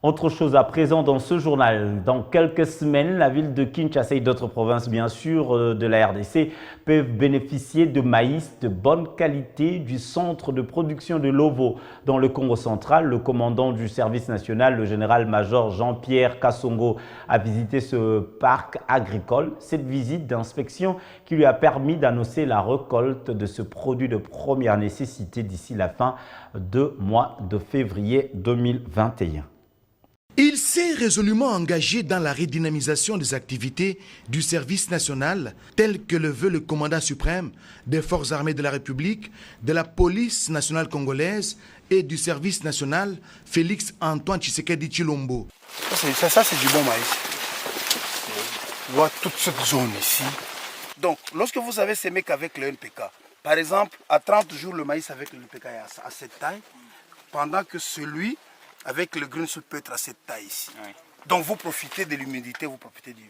Autre chose à présent dans ce journal, dans quelques semaines, la ville de Kinshasa et d'autres provinces, bien sûr, de la RDC, peuvent bénéficier de maïs de bonne qualité du centre de production de Lovo. Dans le Congo central, le commandant du service national, le général-major Jean-Pierre Kassongo, a visité ce parc agricole. Cette visite d'inspection qui lui a permis d'annoncer la récolte de ce produit de première nécessité d'ici la fin du mois de février 2021. Il s'est résolument engagé dans la redynamisation des activités du service national, tel que le veut le commandant suprême des forces armées de la République, de la police nationale congolaise et du service national, Félix Antoine Tshisekedi Tshilombo. Ça, c'est du bon maïs. On voit toute cette zone ici. Donc, lorsque vous avez semé qu'avec le NPK, par exemple, à 30 jours, le maïs avec le NPK est à cette taille, pendant que celui avec le green soup peut être à cette taille ici. Oui. Donc vous profitez de l'humidité, vous profitez du...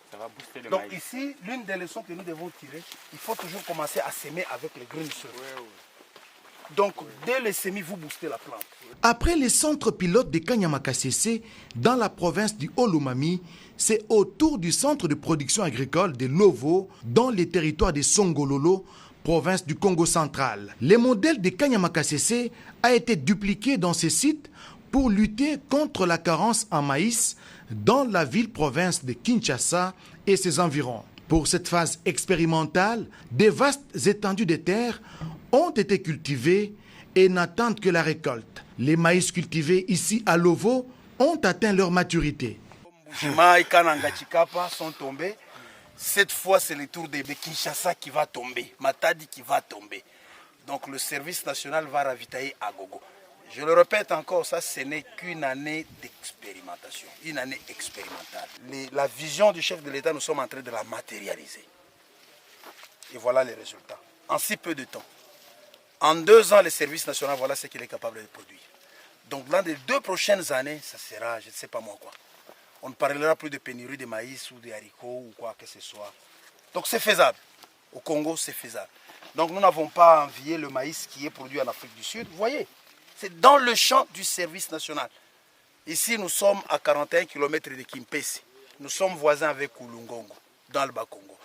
Ça va booster le Donc maïs. ici, l'une des leçons que nous devons tirer, il faut toujours commencer à semer avec le green soup. Oui, oui. Donc dès les semis, vous boostez la plante. Après les centres pilotes de Kanyama-Kasese dans la province du Haut-Lomami, c'est au tour du centre de production agricole de Lovo dans les territoires de Songololo, province du Congo central. Le modèle de Kanyama-Kasese a été dupliqué dans ces sites pour lutter contre la carence en maïs dans la ville-province de Kinshasa et ses environs. Pour cette phase expérimentale, des vastes étendues de terre ont été cultivées et n'attendent que la récolte. Les maïs cultivés ici à Lovo ont atteint leur maturité. Bushima et Kananga Chikapa sont tombés. Cette fois, c'est le tour de Kinshasa qui va tomber, Matadi qui va tomber. Donc le service national va ravitailler à gogo. Je le répète encore, ça ce n'est qu'une année d'expérimentation, une année expérimentale. La vision du chef de l'État, nous sommes en train de la matérialiser. Et voilà les résultats. En si peu de temps. En 2 ans, le service national, voilà ce qu'il est capable de produire. Donc dans les 2 prochaines années, ça sera, je ne sais pas moi quoi. On ne parlera plus de pénurie de maïs ou de haricots ou quoi que ce soit. Donc c'est faisable. Au Congo, c'est faisable. Donc nous n'avons pas envié le maïs qui est produit en Afrique du Sud. Vous voyez, c'est dans le champ du service national. Ici, nous sommes à 41 km de Kimpese. Nous sommes voisins avec Kulungongo, dans le Bas-Congo.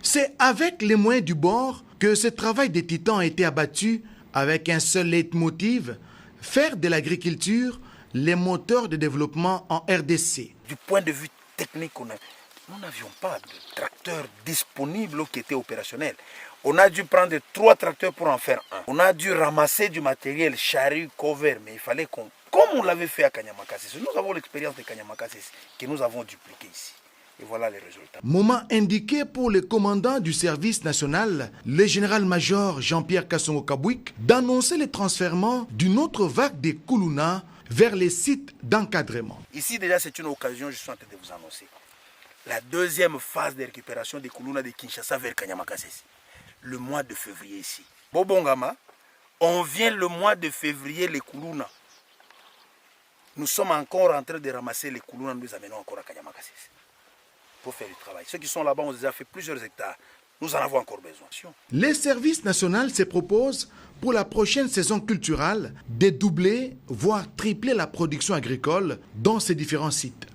C'est avec les moyens du bord que ce travail des titans a été abattu avec un seul leitmotiv, faire de l'agriculture les moteurs de développement en RDC. Du point de vue technique, nous n'avions pas de tracteurs disponibles qui étaient opérationnels. On a dû prendre 3 tracteurs pour en faire un. On a dû ramasser du matériel, charrue, cover, mais il fallait qu'on... Comme on l'avait fait à Kanyama-Kasese, nous avons l'expérience de Kanyama-Kasese que nous avons dupliqué ici. Et voilà les résultats. Moment indiqué pour le commandant du service national, le général-major Jean-Pierre Kassongo-Kabouik, d'annoncer le transfèrement d'une autre vague de Kuluna vers les sites d'encadrement. Ici déjà c'est une occasion, je suis en train de vous annoncer. La 2e phase de récupération des Kuluna de Kinshasa vers Kanyama-Kasese. Le mois de février ici. Bobongama, on vient le mois de février les Kuluna. Nous sommes encore en train de ramasser les Kuluna, nous les amenons encore à Kanyama-Kasese pour faire du travail. Ceux qui sont là-bas ont déjà fait plusieurs hectares. Nous en avons encore besoin. Les services nationaux se proposent pour la prochaine saison culturelle de doubler, voire tripler la production agricole dans ces différents sites.